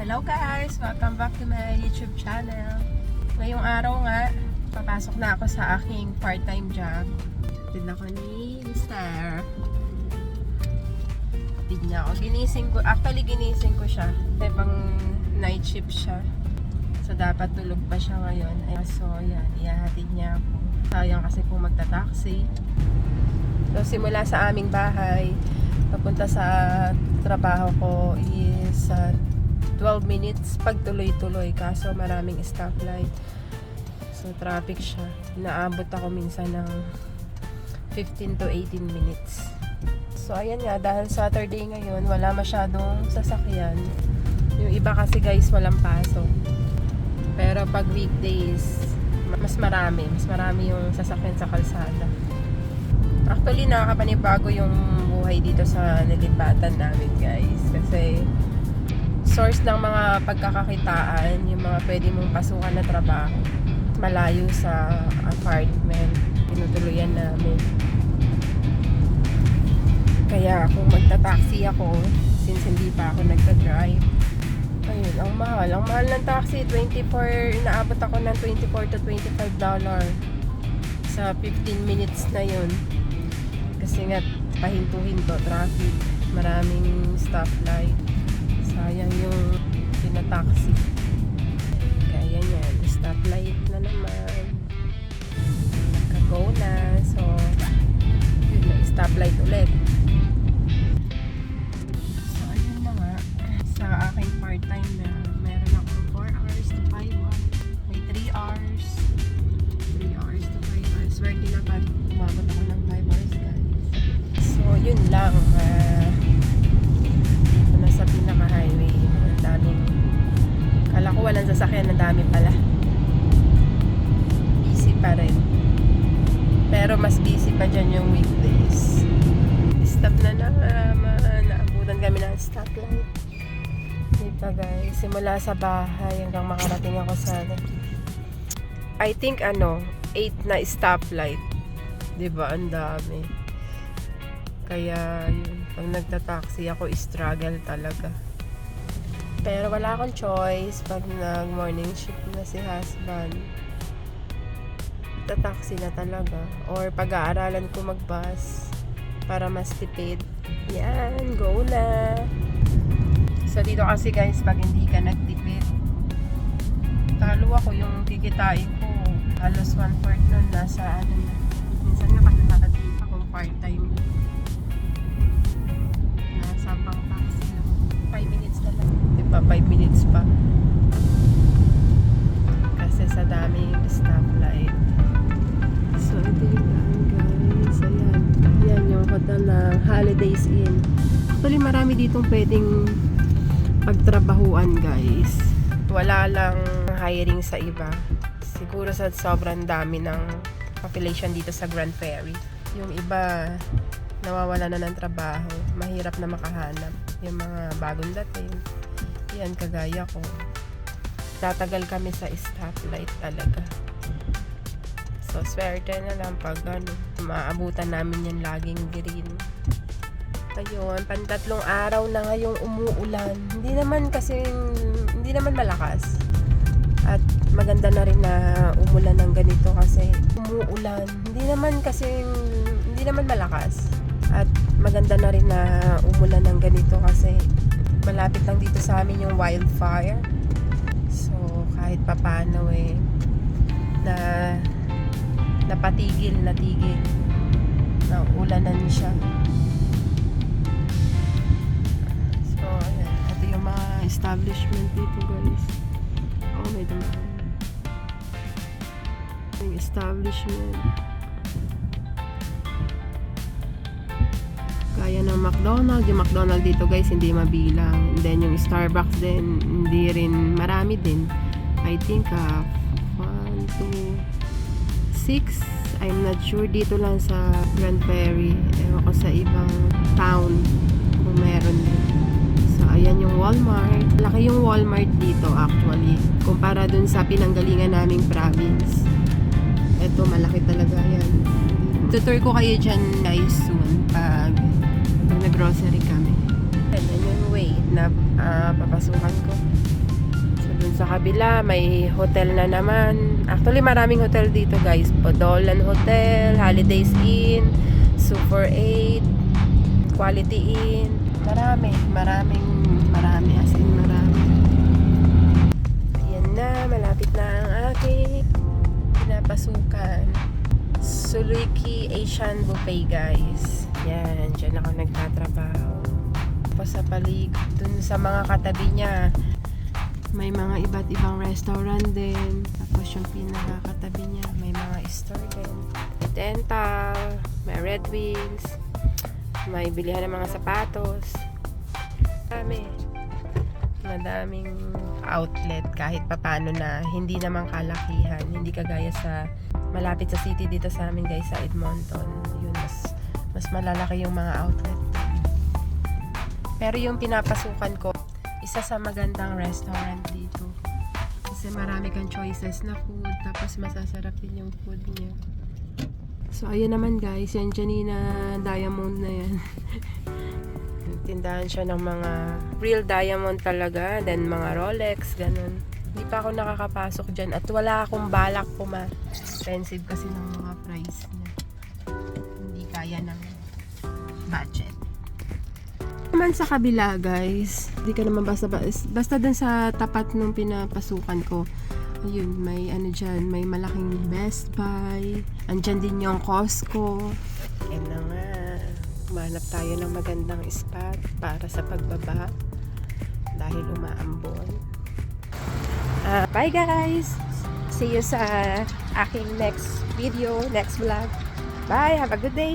Hello guys! Welcome back to my YouTube channel. Ngayong araw nga, papasok na ako sa aking part-time job. Tignan ko ni Mr. Tignan ako. Ginising ko siya. Kasi pang night shift siya. So dapat tulog pa siya ngayon. So yan, ihahatid niya ako. Sayang kasi kung magta-taxi. So simula sa aming bahay, papunta sa trabaho ko is 12 minutes pag tuloy-tuloy, kaso maraming stoplight, so traffic siya. Inaabot ako minsan ng 15 to 18 minutes. So ayan nga, dahil Saturday ngayon wala masyadong sasakyan. Yung iba kasi guys walang pasok, pero pag weekdays mas marami yung sasakyan sa kalsada. Actually nakakapanibago yung buhay dito sa nilipatan namin guys, kasi source ng mga pagkakakitaan, yung mga pwede mong pasukan na trabaho, malayo sa apartment, tinutuluyan namin. Kaya kung magta-taxi ako, since hindi pa ako nagta-drive, ayun, ang mahal ng taxi, 24, inaabot ako ng 24 to 25 dollar sa 15 minutes na yun. Kasi nga, pahinto-hinto, traffic, maraming stoplight. Sayang yung pinataxi. Kaya yan, stoplight na naman. Naka-go na. So, yun na, stoplight ulit. So, ayun na nga. Sa aking part-time na meron akong 4 hours to 5 hours. May 3 hours. 3 hours to 5 hours. Swerte na pag umabot ako ng 5 hours, guys. So, yun lang. Sa pinaka-highway, ang daming, kala ko walang sasakyan, ang dami pala. Busy pa rin, pero mas busy pa dyan yung weekdays. Stop na naman, naabutan kami ng stoplight. Diba guys, simula sa bahay hanggang makarating ako sa I think 8 na stoplight. Diba, ang dami. Kaya yun, pag nagta-taxi ako, struggle talaga. Pero wala akong choice pag nag-morning shift na si husband. Ta-taxi na talaga. Or pag-aaralan ko mag-bus para mas tipid. Yan, go na! So dito kasi guys, pag hindi ka nagtipid, talo ako yung kikitain ko. Halos 1/4 nun nasa na. Minsan nga kasi nakatip akong part-time. Pang taxi lang. 5 minutes na lang. Diba? 5 minutes pa. Kasi sa daming stoplight. So, ito yung daan guys. Ayan. Yan yung hotel na Holidays Inn. Actually, marami ditong pwedeng pagtrabahuan guys. Wala lang hiring sa iba. Siguro sa sobrang dami ng population dito sa Grand Ferry. Yung iba nawawala na ng trabaho, mahirap na makahanap. Yung mga bagong dating, yan kagaya ko, tatagal kami sa stoplight talaga. So swerte na lang pag maabutan namin yan laging green. Ayun, pantatlong araw na ngayong umuulan. Hindi naman malakas. At maganda na rin na umulan ng ganito kasi umuulan. Hindi naman malakas. At maganda na rin na umulan ng ganito kasi malapit lang dito sa amin yung wildfire. So kahit papano natigil na ulanan siya. So ayan, ito yung mga establishment dito guys. Oh, may dumaan yung establishment. Kaya ng McDonald's. Yung McDonald's dito guys hindi mabilang. And then yung Starbucks din hindi rin, marami din. I think 1, 2, 6. I'm not sure dito lang sa Grand Ferry. Ewan ko sa ibang town kung meron din. So ayan yung Walmart. Laki yung Walmart dito actually kumpara dun sa pinanggalingan naming province. Ito malaki talaga yan. Tutur ko kayo dyan guys soon pag nag-grocery kami. And then yung way na papasukan ko. So dun sa kabila may hotel na naman. Actually maraming hotel dito guys. Podolan Hotel, Holidays Inn, Super 8, Quality Inn. Marami as in marami. Ayan na, malapit na ang aking pinapasukan. Suluiki Asian Buffet guys. Yan, dyan ako nagtatrabaho. Tapos sa paligid, dun sa mga katabi niya, may mga iba't ibang restaurant din. Tapos yung pinakakatabi niya, may mga store din. May dental, may Red Wings, may bilihan ng mga sapatos. Madaming outlet kahit papano na hindi naman kalakihan. Hindi kagaya sa malapit sa city dito sa amin guys sa Edmonton. Yun, mas malalaki yung mga outlet. Pero yung pinapasukan ko, isa sa magandang restaurant dito. Kasi marami kang choices na food. Tapos masasarap din yung food niya. So ayun naman guys, yan Janina Diamond na yan. Tindahan siya ng mga real diamond talaga, then mga Rolex, ganun. Hindi pa ako nakakapasok dyan at wala akong balak expensive kasi ng mga price niya. Hindi kaya ng budget. Naman sa kabila guys, hindi ka naman basta dun sa tapat nung pinapasukan ko. Ayun, may ano dyan, may malaking Best Buy. Andyan din yung Costco. Yan na nga. Manap tayo ng magandang spot para sa pagbaba dahil umaambon. Bye guys! See you sa aking next video, next vlog. Bye! Have a good day!